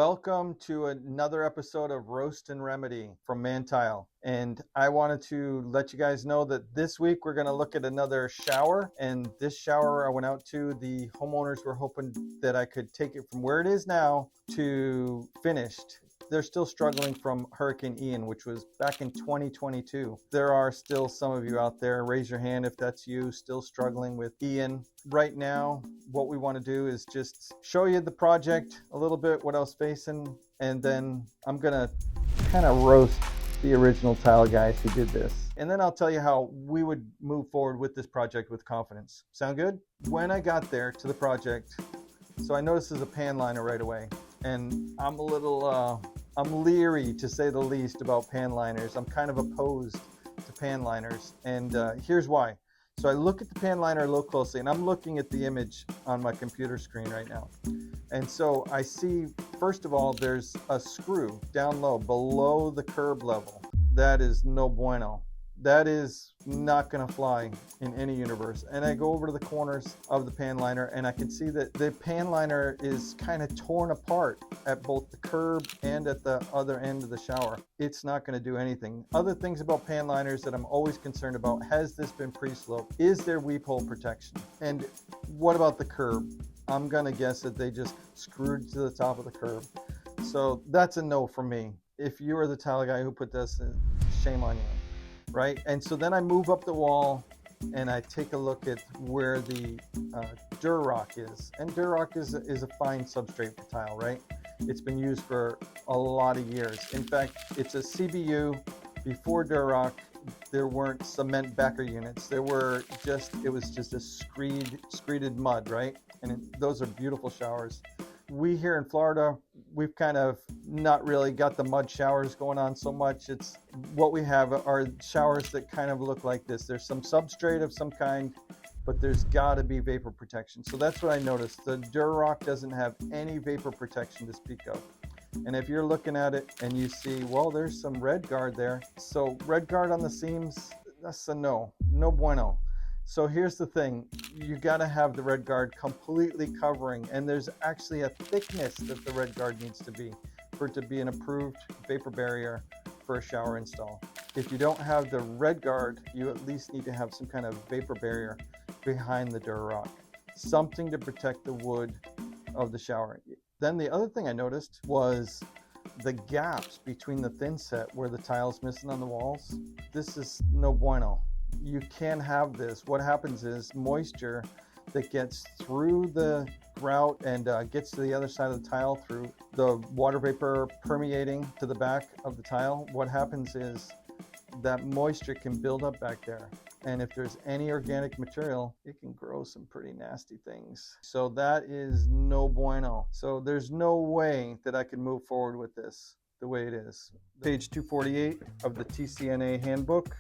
Welcome to another episode of Roast and Remedy from Mantile. And I wanted to let you guys know that this week we're going to look at another shower. And this shower I went out to, the homeowners were hoping that I could take it from where it is now to finished. They're still struggling from Hurricane Ian, which was back in 2022. There are still some of you out there, raise your hand if that's you, still struggling with Ian. Right now, what we want to do is just show you the project a little bit, what I was facing, and then I'm going to kind of roast the original tile guys who did this. And then I'll tell you how we would move forward with this project with confidence. Sound good? When I got there to the project, so I noticed there's a pan liner right away. And I'm a little, I'm leery to say the least about pan liners. I'm kind of opposed to pan liners. And here's why. So I look at the pan liner a little closely, and I'm looking at the image on my computer screen right now. And so I see, first of all, there's a screw down low below the curb level. That is no bueno. That is not going to fly in any universe. And I go over to the corners of the pan liner, and I can see that the pan liner is kind of torn apart at both the curb and at the other end of the shower. It's not going to do anything. Other things about pan liners that I'm always concerned about: has this been pre-sloped? Is there weep hole protection? And what about the curb? I'm going to guess that they just screwed to the top of the curb. So that's a no for me. If you are the tile guy who put this, shame on you. Right? And so then I move up the wall and I take a look at where the Durock is. And Durock is a fine substrate for tile, right? It's been used for a lot of years. In fact, it's a CBU. Before Durock, there weren't cement backer units. It was just a screeded mud, right? And those are beautiful showers. We here in Florida, we've kind of not really got the mud showers going on so much. It's what we have are showers that kind of look like this. There's some substrate of some kind, but there's got to be vapor protection. So that's what I noticed. The Durock doesn't have any vapor protection to speak of. And if you're looking at it and you see, well, there's some red Gard there. So red Gard on the seams, that's a no bueno. So here's the thing, you got to have the red Gard completely covering, and there's actually a thickness that the red Gard needs to be for it to be an approved vapor barrier for a shower install. If you don't have the red Gard, you at least need to have some kind of vapor barrier behind the Durock, something to protect the wood of the shower. Then the other thing I noticed was the gaps between the thin set where the tile's missing on the walls. This is no bueno. You can have this. What happens is moisture that gets through the grout and gets to the other side of the tile through the water vapor permeating to the back of the tile. What happens is that moisture can build up back there. And if there's any organic material, it can grow some pretty nasty things. So that is no bueno. So there's no way that I can move forward with this the way it is. Page 248 of the TCNA handbook.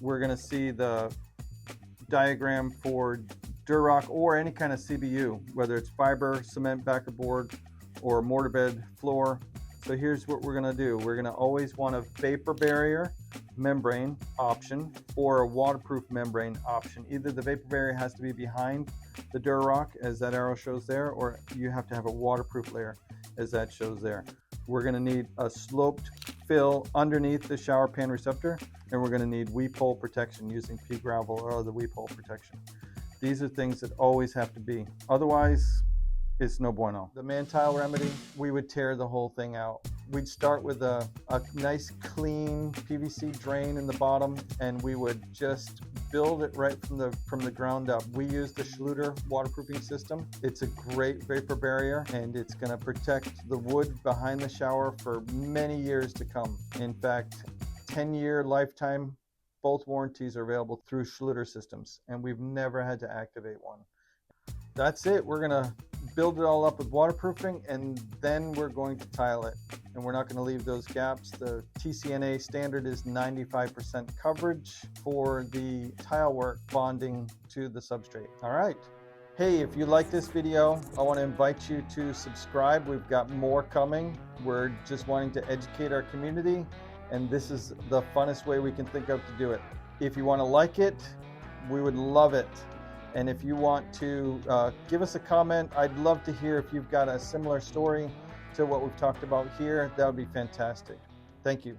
We're going to see the diagram for Durock or any kind of CBU, whether it's fiber, cement backer board, or mortar bed floor. So here's what we're going to do. We're going to always want a vapor barrier membrane option or a waterproof membrane option. Either the vapor barrier has to be behind the Durock, as that arrow shows there, or you have to have a waterproof layer, as that shows there. We're going to need a sloped fill underneath the shower pan receptor, and we're going to need weep hole protection using pea gravel or the weep hole protection. These are things that always have to be. Otherwise, it's no bueno. The Mantile remedy, we would tear the whole thing out. We'd start with a nice clean PVC drain in the bottom, and we would just build it right from the ground up. We use the Schluter waterproofing system. It's a great vapor barrier, and it's going to protect the wood behind the shower for many years to come. In fact, 10-year lifetime, both warranties are available through Schluter systems, and we've never had to activate one. That's it. We're going to build it all up with waterproofing, and then we're going to tile it. And we're not going to leave those gaps. The TCNA standard is 95% coverage for the tile work bonding to the substrate. All right. Hey, if you like this video, I want to invite you to subscribe. We've got more coming. We're just wanting to educate our community, and this is the funnest way we can think of to do it. If you want to like it, we would love it. And if you want to give us a comment, I'd love to hear if you've got a similar story to what we've talked about here, that would be fantastic. Thank you.